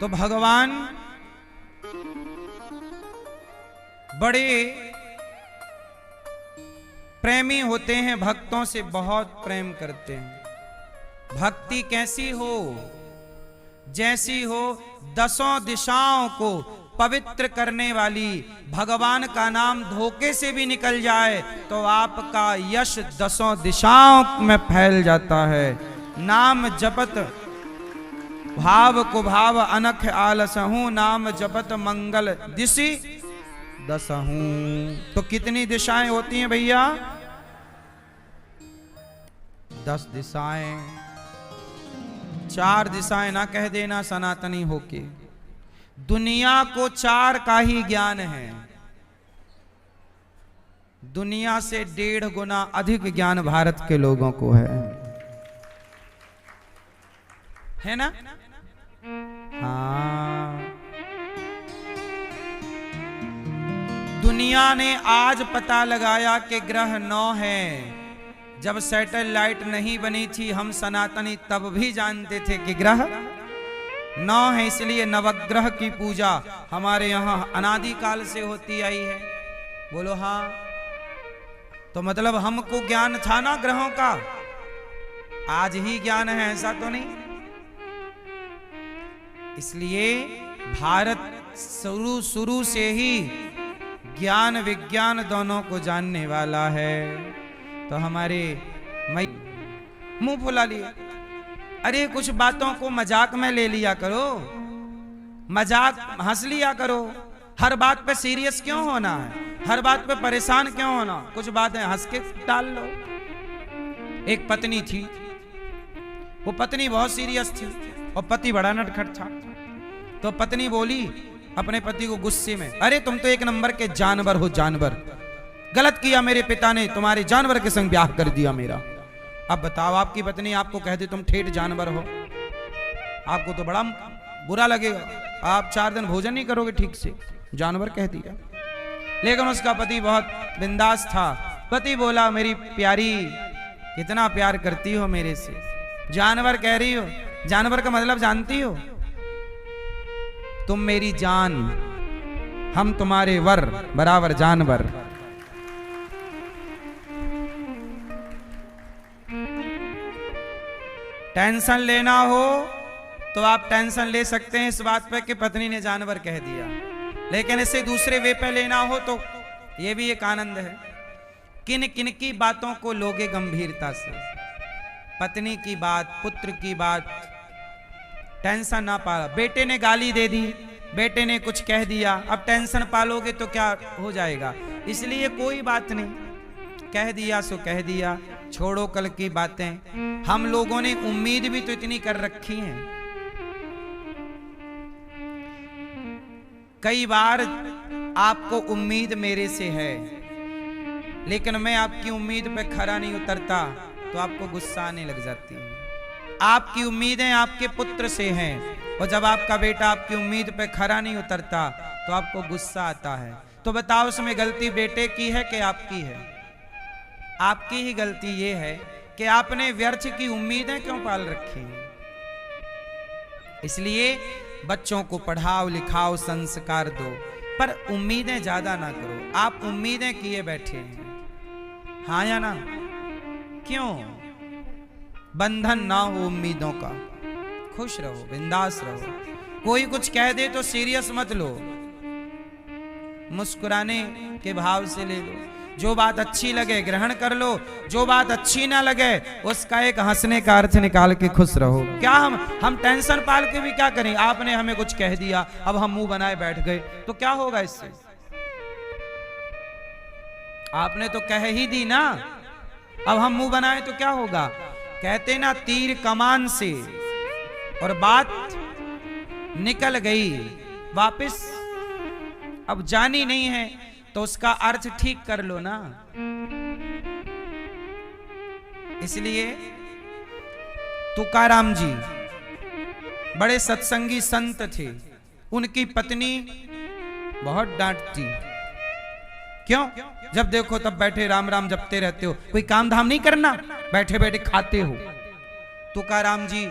तो भगवान बड़े प्रेमी होते हैं, भक्तों से बहुत प्रेम करते हैं। भक्ति कैसी हो? जैसी हो दसों दिशाओं को पवित्र करने वाली। भगवान का नाम धोखे से भी निकल जाए तो आपका यश दसों दिशाओं में फैल जाता है। नाम जपत भाव को भाव अनख आलसहूं, नाम जपत मंगल दिशि दसहूं। तो कितनी दिशाएं होती हैं भैया? 10 दिशाएं। 4 दिशाएं ना कह देना सनातनी होके। दुनिया को 4 का ही ज्ञान है। दुनिया से 1.5 गुना अधिक ज्ञान भारत के लोगों को है ना? हाँ, दुनिया ने आज पता लगाया कि ग्रह 9 है। जब सैटेलाइट नहीं बनी थी हम सनातनी तब भी जानते थे कि ग्रह 9 है। इसलिए नवग्रह की पूजा हमारे यहाँ अनादि काल से होती आई है। बोलो हाँ। तो मतलब हमको ज्ञान था ना ग्रहों का, आज ही ज्ञान है ऐसा तो नहीं। इसलिए भारत शुरू से ही ज्ञान विज्ञान दोनों को जानने वाला है। तो हमारे मुंह फुला लिया। अरे कुछ बातों को मजाक में ले लिया करो, मजाक हंस लिया करो। हर बात पे सीरियस क्यों होना है? हर बात पे परेशान क्यों होना? कुछ बातें हंस के टाल लो। एक पत्नी थी, वो पत्नी बहुत सीरियस थी और पति बड़ा नटखट था। तो पत्नी बोली अपने पति को गुस्से में, अरे तुम तो एक नंबर के जानवर हो, जानवर। गलत किया मेरे पिता ने, तुम्हारे जानवर के संग ब्याह कर दिया मेरा। अब बताओ आपकी पत्नी आपको कह दे तुम ठेठ जानवर हो, आपको तो बड़ा बुरा लगेगा। आप 4 दिन भोजन नहीं करोगे ठीक से, जानवर कह दिया। लेकिन उसका पति बहुत बिंदास था। पति बोला मेरी प्यारी कितना प्यार करती हो मेरे से, जानवर कह रही हो? जानवर का मतलब जानती हो? तुम मेरी जान, हम तुम्हारे वर बराबर जानवर। टेंशन लेना हो तो आप टेंशन ले सकते हैं इस बात पे कि पत्नी ने जानवर कह दिया। लेकिन इसे दूसरे वे पे लेना हो तो यह भी एक आनंद है। किन किन की बातों को लोगे गंभीरता से? पत्नी की बात, पुत्र की बात, टेंशन ना पाला। बेटे ने गाली दे दी, बेटे ने कुछ कह दिया, अब टेंशन पालोगे तो क्या हो जाएगा? इसलिए कोई बात नहीं, कह दिया सो कह दिया, छोड़ो कल की बातें। हम लोगों ने उम्मीद भी तो इतनी कर रखी है। कई बार आपको उम्मीद मेरे से है, लेकिन मैं आपकी उम्मीद पे खरा नहीं उतरता तो आपको गुस्सा आने लग जाती है। आपकी उम्मीदें आपके पुत्र से हैं और जब आपका बेटा आपकी उम्मीद पे खरा नहीं उतरता तो आपको गुस्सा आता है। तो बताओ उसमें गलती बेटे की है कि आपकी है? आपकी ही गलती ये है कि आपने व्यर्थ की उम्मीदें क्यों पाल रखी हैं। इसलिए बच्चों को पढ़ाओ लिखाओ संस्कार दो, पर उम्मीदें ज्यादा ना करो। आप उम्मीदें किए बैठे हैं, हाँ या ना? क्यों? बंधन ना हो उम्मीदों का। खुश रहो, बिंदास रहो। कोई कुछ कह दे तो सीरियस मत लो, मुस्कुराने के भाव से ले लो। जो बात अच्छी लगे ग्रहण कर लो, जो बात अच्छी ना लगे उसका एक हंसने का अर्थ निकाल के खुश रहो। क्या हम टेंशन पाल के भी क्या करें? आपने हमें कुछ कह दिया, अब हम मुंह बनाए बैठ गए तो क्या होगा इससे? आपने तो कह ही दी ना, अब हम मुंह बनाए तो क्या होगा? कहते ना तीर कमान से, और बात निकल गई वापस अब जानी नहीं है तो उसका अर्थ ठीक कर लो ना। इसलिए तुकाराम जी बड़े सत्संगी संत थे। उनकी पत्नी बहुत डांटती, क्यों? जब देखो तब बैठे राम राम जपते रहते हो, कोई काम धाम नहीं करना, बैठे बैठे खाते हो। तुकाराम जी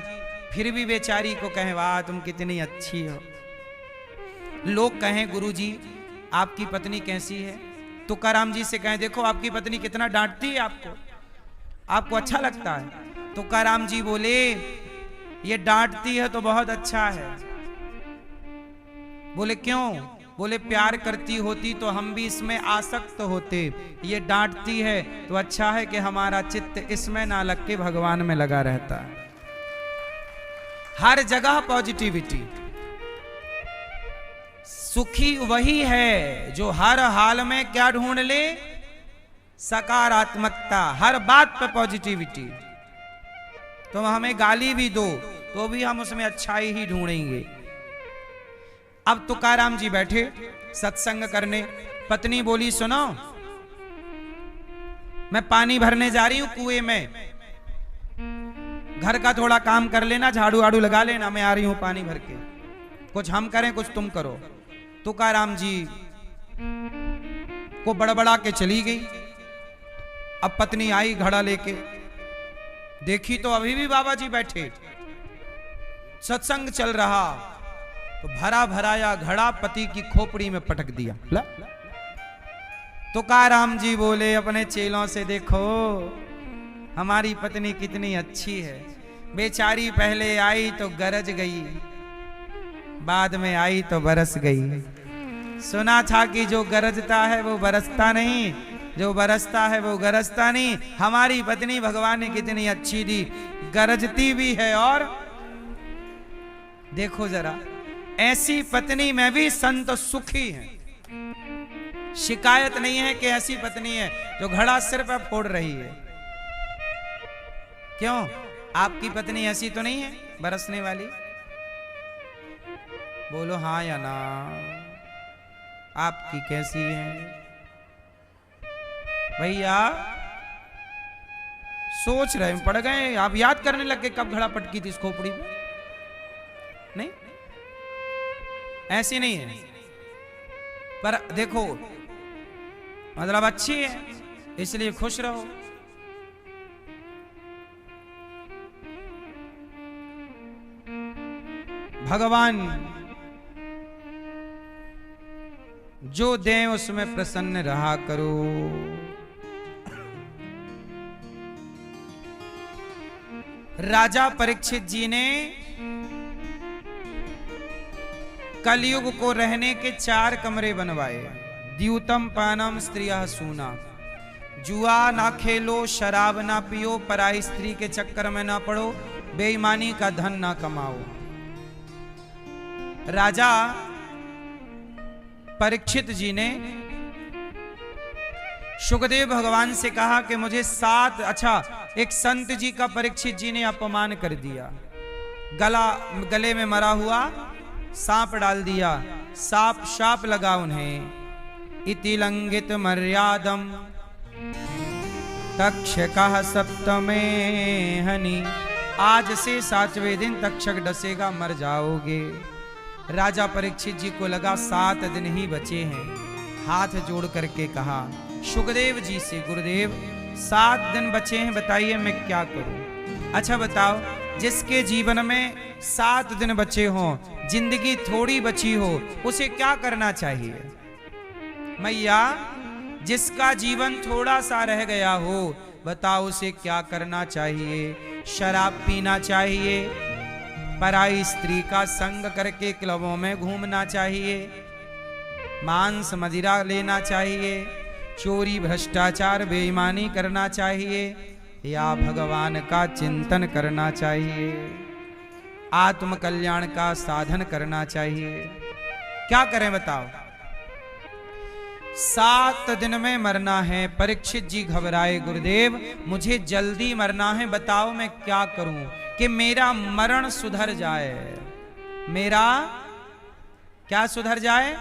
फिर भी बेचारी को कहे वाह तुम कितनी अच्छी हो। लोग कहें गुरुजी आपकी पत्नी कैसी है, तुकाराम जी से कहें देखो आपकी पत्नी कितना डांटती है आपको, आपको अच्छा लगता है? तुकाराम जी बोले ये डांटती है तो बहुत अच्छा है। बोले क्यों? बोले प्यार करती होती तो हम भी इसमें आसक्त होते, ये डांटती है तो अच्छा है कि हमारा चित्त इसमें ना लग के भगवान में लगा रहता है। हर जगह पॉजिटिविटी। सुखी वही है जो हर हाल में क्या ढूंढ ले? सकारात्मकता। हर बात पे पॉजिटिविटी। तुम हमें गाली भी दो तो भी हम उसमें अच्छाई ही ढूंढेंगे। अब तुकाराम जी बैठे सत्संग करने, पत्नी बोली सुनो मैं पानी भरने जा रही हूं कुएं में, घर का थोड़ा काम कर लेना, झाड़ू आड़ू लगा लेना, मैं आ रही हूं पानी भर के, कुछ हम करें कुछ तुम करो। तुकाराम जी को बड़बड़ा के चली गई। अब पत्नी आई घड़ा लेके, देखी तो अभी भी बाबा जी बैठे, सत्संग चल रहा, तो भरा भराया घड़ा पति की खोपड़ी में पटक दिया। तुकाराम जी बोले अपने चेलों से देखो हमारी पत्नी कितनी अच्छी है, बेचारी पहले आई तो गरज गई, बाद में आई तो बरस गई। सुना था कि जो गरजता है वो बरसता नहीं, जो बरसता है वो गरजता नहीं। हमारी पत्नी भगवान ने कितनी अच्छी दी, गरजती भी है। और देखो जरा ऐसी पत्नी में भी संत सुखी हैं। शिकायत नहीं है कि ऐसी पत्नी है जो घड़ा सिर पर फोड़ रही है। क्यों? आपकी पत्नी ऐसी तो नहीं है बरसने वाली? बोलो हाँ या ना। आपकी कैसी है भैया? सोच रहे पड़ गए आप, याद करने लग गए कब घड़ा पटकी थी इस खोपड़ी में? नहीं, ऐसी नहीं है, पर देखो मतलब अच्छी है इसलिए खुश रहो। भगवान जो दें उसमें प्रसन्न रहा करो। राजा परीक्षित जी ने कलयुग को रहने के 4 कमरे बनवाए। द्यूतम पानम स्त्रियः सूना, जुआ ना खेलो, शराब ना पियो, पराई स्त्री के चक्कर में ना पड़ो, बेईमानी का धन ना कमाओ। राजा परीक्षित जी ने सुखदेव भगवान से कहा कि मुझे 7, अच्छा एक संत जी का परीक्षित जी ने अपमान कर दिया, गले में मरा हुआ सांप डाल दिया, शाप लगा उन्हें। इति लंघित मर्यादम तक्षकः सप्तमे हनि, आज से 7वें दिन तक्षक डसेगा, मर जाओगे। राजा परीक्षित जी को लगा 7 दिन ही बचे हैं, हाथ जोड़ करके कहा सुखदेव जी से, गुरुदेव 7 दिन बचे हैं, बताइए मैं क्या करूं? अच्छा बताओ, जिसके जीवन में 7 दिन बचे हों, जिंदगी थोड़ी बची हो, उसे क्या करना चाहिए? मैया जिसका जीवन थोड़ा सा रह गया हो, बताओ उसे क्या करना चाहिए? शराब पीना चाहिए, पराई स्त्री का संग करके क्लबों में घूमना चाहिए, मांस मदिरा लेना चाहिए, चोरी भ्रष्टाचार बेईमानी करना चाहिए, या भगवान का चिंतन करना चाहिए, आत्म कल्याण का साधन करना चाहिए? क्या करें बताओ? 7 दिन में मरना है। परीक्षित जी घबराए, गुरुदेव मुझे जल्दी मरना है, बताओ मैं क्या करूं कि मेरा मरण सुधर जाए? मेरा क्या सुधर जाए?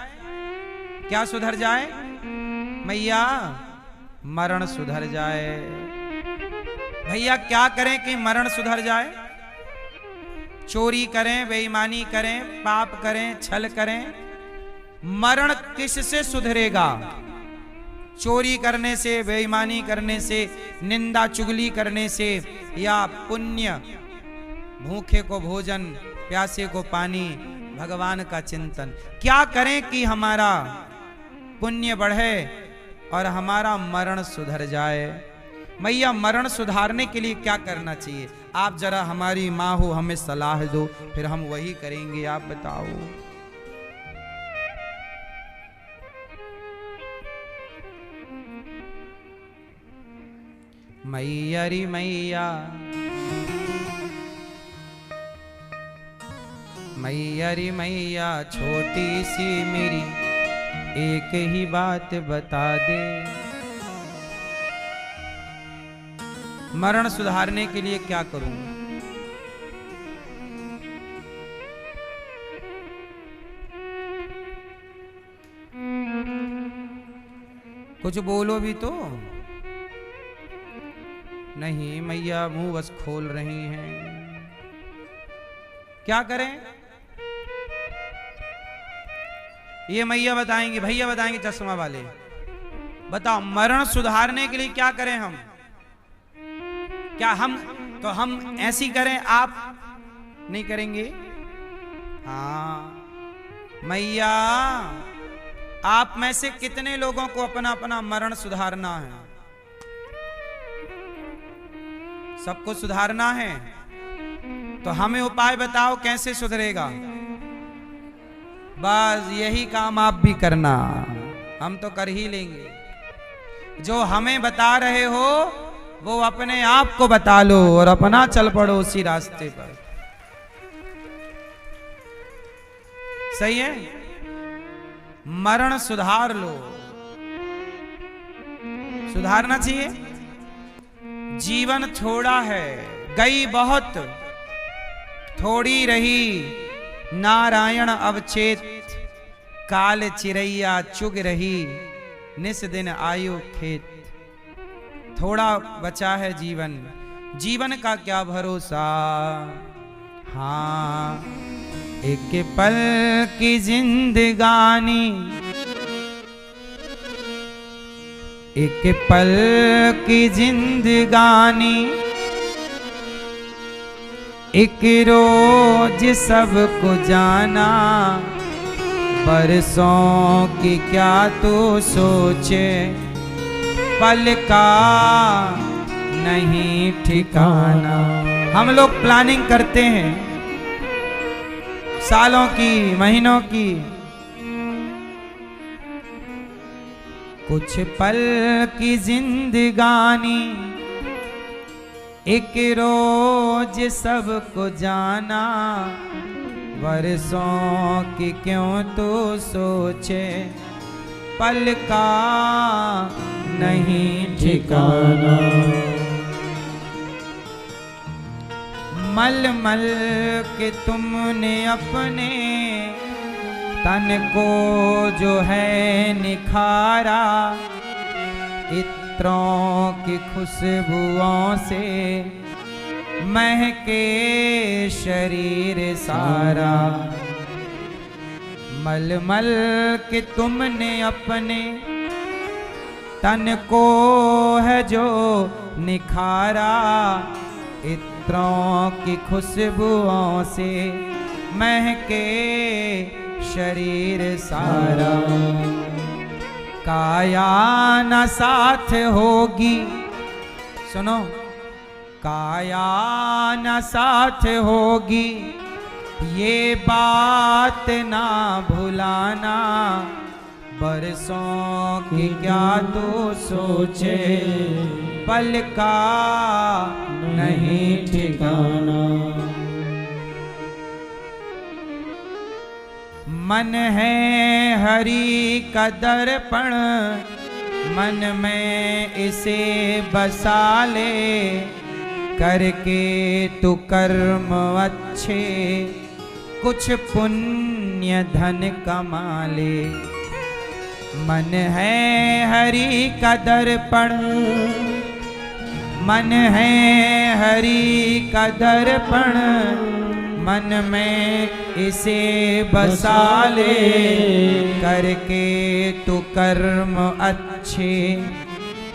क्या सुधर जाए? मैया मरण सुधर जाए। भैया क्या करें कि मरण सुधर जाए? चोरी करें, बेईमानी करें, पाप करें, छल करें, मरण किससे सुधरेगा? चोरी करने से, बेईमानी करने से, निंदा चुगली करने से, या पुण्य भूखे को भोजन, प्यासे को पानी, भगवान का चिंतन। क्या करें कि हमारा पुण्य बढ़े और हमारा मरण सुधर जाए? मैया मरण सुधारने के लिए क्या करना चाहिए? आप जरा हमारी माँ हो, हमें सलाह दो, फिर हम वही करेंगे। आप बताओ। मैया री मैया, मैया री मैया, छोटी सी मेरी एक ही बात बता दे। मरण सुधारने के लिए क्या करूं? कुछ बोलो भी तो। नहीं मैया, मुंह बस खोल रही हैं। क्या करें? ये मैया बताएंगे, भैया बताएंगे चश्मा वाले। बताओ, मरण सुधारने के लिए क्या करें हम? क्या हम ऐसी करें, आप नहीं करेंगे? हाँ मैया, आप में से कितने लोगों को अपना अपना मरण सुधारना है? सबको सुधारना है? तो हमें उपाय बताओ कैसे सुधरेगा। बस यही काम आप भी करना, हम तो कर ही लेंगे। जो हमें बता रहे हो वो अपने आप को बता लो और अपना चल पड़ो उसी रास्ते पर। सही है? मरण सुधार लो। सुधारना चाहिए। जीवन थोड़ा है, गई बहुत, थोड़ी रही नारायण अवचेत। काल चिरैया चुग रही, निस दिन आयु खेत। थोड़ा बचा है जीवन, जीवन का क्या भरोसा। हाँ, एक पल की जिंदगानी, एक पल की जिंदगानी, एक रोज सबको जाना। बरसों की क्या तू सोचे, पल का नहीं ठिकाना। हम लोग प्लानिंग करते हैं सालों की, महीनों की। कुछ पल की जिंदगानी, एक रोज सबको जाना। बरसों की क्यों तू सोचे, पल का नहीं ठिकाना। मल मल के तुमने अपने तन को जो है निखारा। इत्रों की खुशबुओं से महके शरीर सारा। मल मल के तुमने अपने तन को है जो निखारा। इत्रों की खुशबुओं से महके शरीर सारा। काया न साथ होगी, सुनो, काया न साथ होगी, ये बात ना भुलाना। बरसों की क्या तू सोचे, पल का नहीं ठिकाना। मन है हरि का दर्पण, मन में इसे बसा ले। करके तू कर्म अच्छे, कुछ पुण्य धन कमा ले। मन है हरि का दर्पण, मन है हरि का दर्पण, मन में इसे बसा ले। करके तू कर्म अच्छे,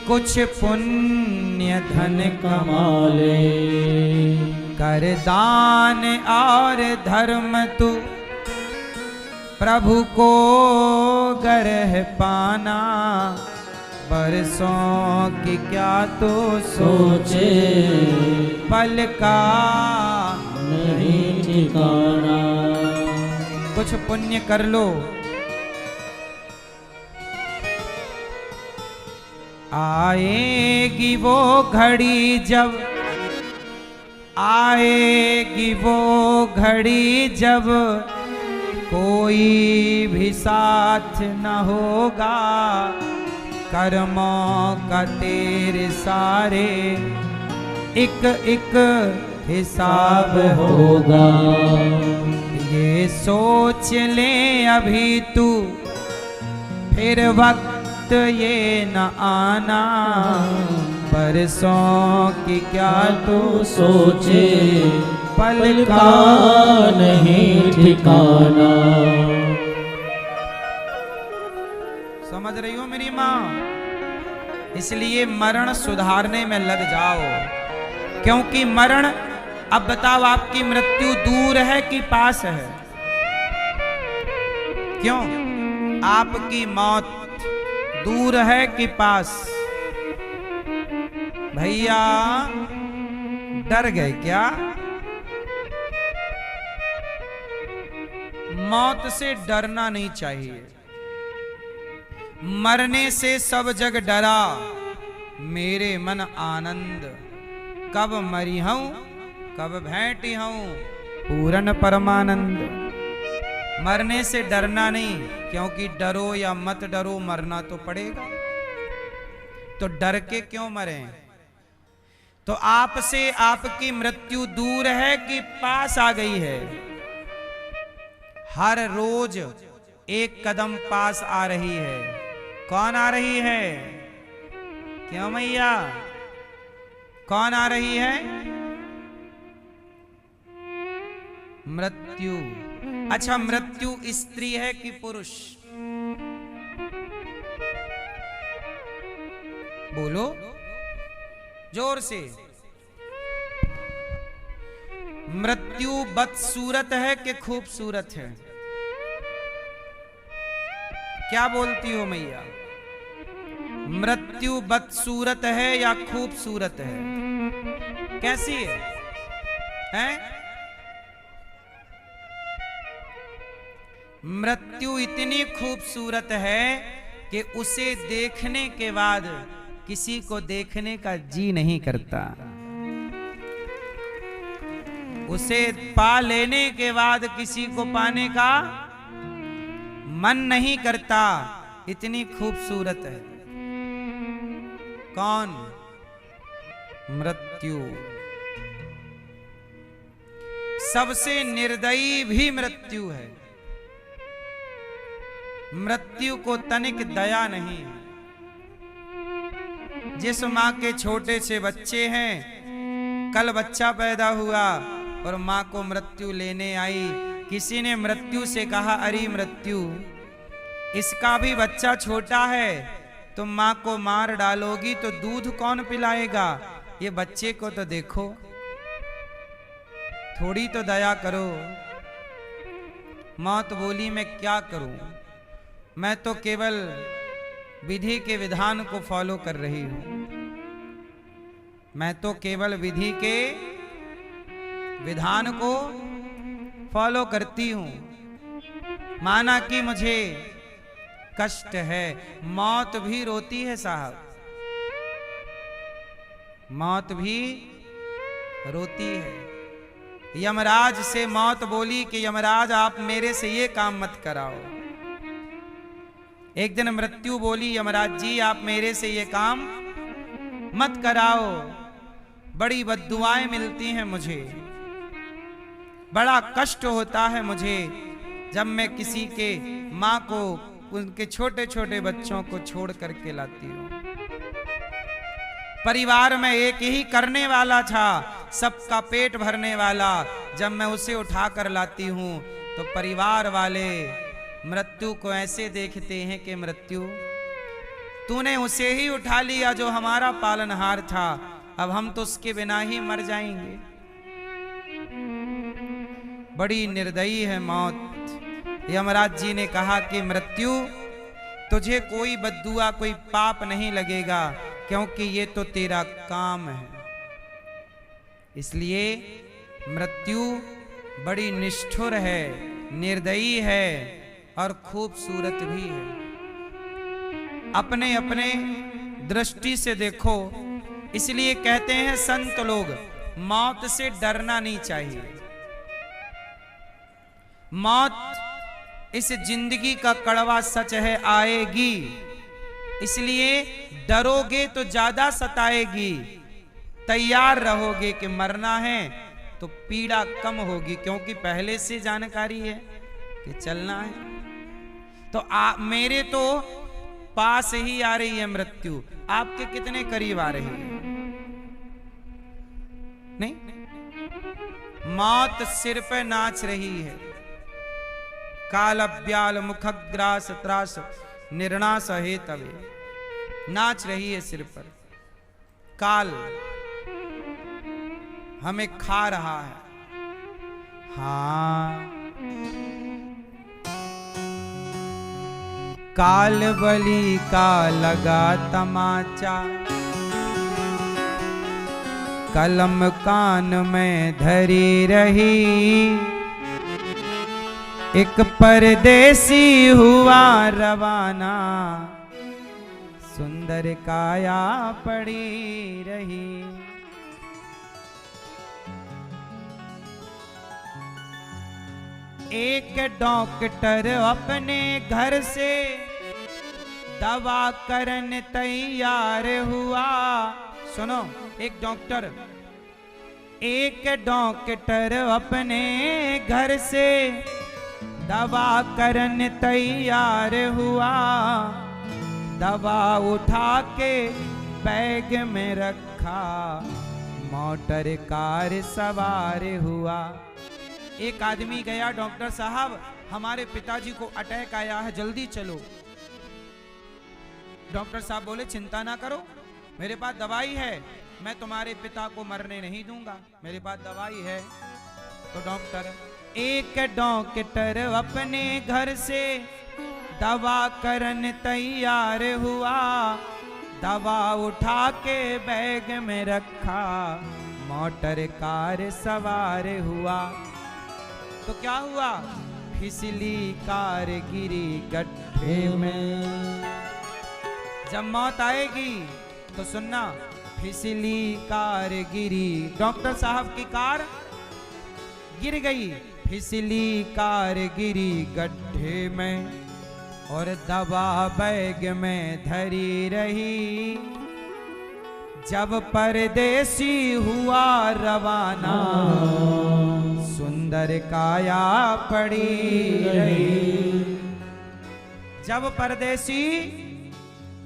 कुछ पुण्य धन कमा ले। कर दान और धर्म तू प्रभु को गरह पाना, बरसों की क्या तो सोचे पल का नहीं ठिकाना। कुछ पुण्य कर लो, आएगी वो घड़ी जब, आएगी वो घड़ी जब कोई भी साथ न होगा, कर्मों का तेरे सारे एक एक हिसाब होगा। ये सोच ले अभी तू, फिर वक्त ये न आना, परसों की क्या तू सोचे पल का नहीं ठिकाना। समझ रही हो मेरी माँ? इसलिए मरण सुधारने में लग जाओ, क्योंकि मरण, अब बताओ आपकी मृत्यु दूर है कि पास है? क्यों? आपकी मौत दूर है कि पास? भैया डर गए क्या? मौत से डरना नहीं चाहिए। मरने से सब जग डरा, मेरे मन आनंद, कब मरी हूं कब भेंटी हूं पूरन परमानंद। मरने से डरना नहीं, क्योंकि डरो या मत डरो मरना तो पड़ेगा, तो डर के क्यों मरें? तो आपसे आपकी मृत्यु दूर है कि पास आ गई है? हर रोज एक कदम पास आ रही है। कौन आ रही है? क्यों मैया? कौन आ रही है? मृत्यु। अच्छा, मृत्यु स्त्री है कि पुरुष? बोलो जोर से। मृत्यु बदसूरत है कि खूबसूरत है? क्या बोलती हो मैया? मृत्यु बदसूरत है या खूबसूरत है? कैसी है? हैं? मृत्यु इतनी खूबसूरत है कि उसे देखने के बाद किसी को देखने का जी नहीं करता, उसे पा लेने के बाद किसी को पाने का मन नहीं करता, इतनी खूबसूरत है। कौन? मृत्यु। सबसे निर्दयी भी मृत्यु है। मृत्यु को तनिक दया नहीं। जिस माँ के छोटे से बच्चे हैं, कल बच्चा पैदा हुआ और माँ को मृत्यु लेने आई, किसी ने मृत्यु से कहा, अरे मृत्यु, इसका भी बच्चा छोटा है, तुम माँ को मार डालोगी तो दूध कौन पिलाएगा? ये बच्चे को तो देखो, थोड़ी तो दया करो। मौत बोली, मैं क्या करूं, मैं तो केवल विधि के विधान को फॉलो कर रही हूं, मैं तो केवल विधि के विधान को फॉलो करती हूं। माना कि मुझे कष्ट है, मौत भी रोती है साहब, मौत भी रोती है। यमराज से मौत बोली कि यमराज आप मेरे से ये काम मत कराओ। एक दिन मृत्यु बोली, यमराज जी आप मेरे से ये काम मत कराओ, बड़ी बद्दुआएं मिलती हैं मुझे, बड़ा कष्ट होता है मुझे जब मैं किसी के माँ को, उनके छोटे छोटे बच्चों को छोड़ करके लाती हूँ। परिवार में एक ही करने वाला था, सबका पेट भरने वाला, जब मैं उसे उठा कर लाती हूँ तो परिवार वाले मृत्यु को ऐसे देखते हैं कि मृत्यु, तूने उसे ही उठा लिया जो हमारा पालनहार था, अब हम तो उसके बिना ही मर जाएंगे। बड़ी निर्दयी है मौत। यमराज जी ने कहा कि मृत्यु, तुझे कोई बद्दुआ, कोई पाप नहीं लगेगा, क्योंकि ये तो तेरा काम है। इसलिए मृत्यु बड़ी निष्ठुर है, निर्दयी है और खूबसूरत भी है। अपने अपने दृष्टि से देखो। इसलिए कहते हैं संत लोग, मौत से डरना नहीं चाहिए। मौत इस जिंदगी का कड़वा सच है, आएगी। इसलिए डरोगे तो ज्यादा सताएगी, तैयार रहोगे कि मरना है तो पीड़ा कम होगी, क्योंकि पहले से जानकारी है कि चलना है। तो मेरे तो पास ही आ रही है मृत्यु, आपके कितने करीब आ रही है? नहीं, मौत सिर पे नाच रही है। काल ब्याल मुखग्रास त्रास निर्णास है तवे, नाच रही है सिर पर। काल हमें खा रहा है। हाँ, काल बलि का लगा तमाचा, कलम कान में धरी रही। एक परदेसी हुआ रवाना, सुंदर काया पड़ी रही। एक डॉक्टर अपने घर से दवा करने तैयार हुआ। सुनो, एक डॉक्टर अपने घर से दवा करने तैयार हुआ। दवा उठा के बैग में रखा, मोटर कार सवार हुआ। एक आदमी गया, डॉक्टर साहब हमारे पिताजी को अटैक आया है, जल्दी चलो। डॉक्टर साहब बोले चिंता ना करो, मेरे पास दवाई है, मैं तुम्हारे पिता को मरने नहीं दूंगा, मेरे पास दवाई है। तो एक डॉक्टर अपने घर से दवा करने तैयार हुआ। दवा उठा के बैग में रखा, मोटर कार सवार हुआ। तो क्या हुआ? फिसली कार गिरी गड्ढे में। जब मौत आएगी तो सुनना, फिसली कार गिरी, डॉक्टर साहब की कार गिर गई, फिसली कार गिरी गड्ढे में, और दवा बैग में धरी रही। जब परदेसी हुआ रवाना, सुंदर काया पड़ी रही। जब परदेसी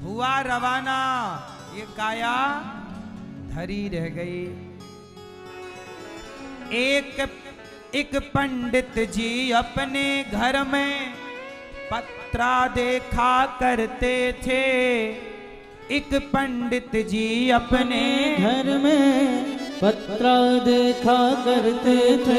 हुआ रवाना, ये काया धरी रह गई। एक पंडित जी अपने घर में पत्रा देखा करते थे। एक पंडित जी अपने घर में पत्रा देखा करते थे।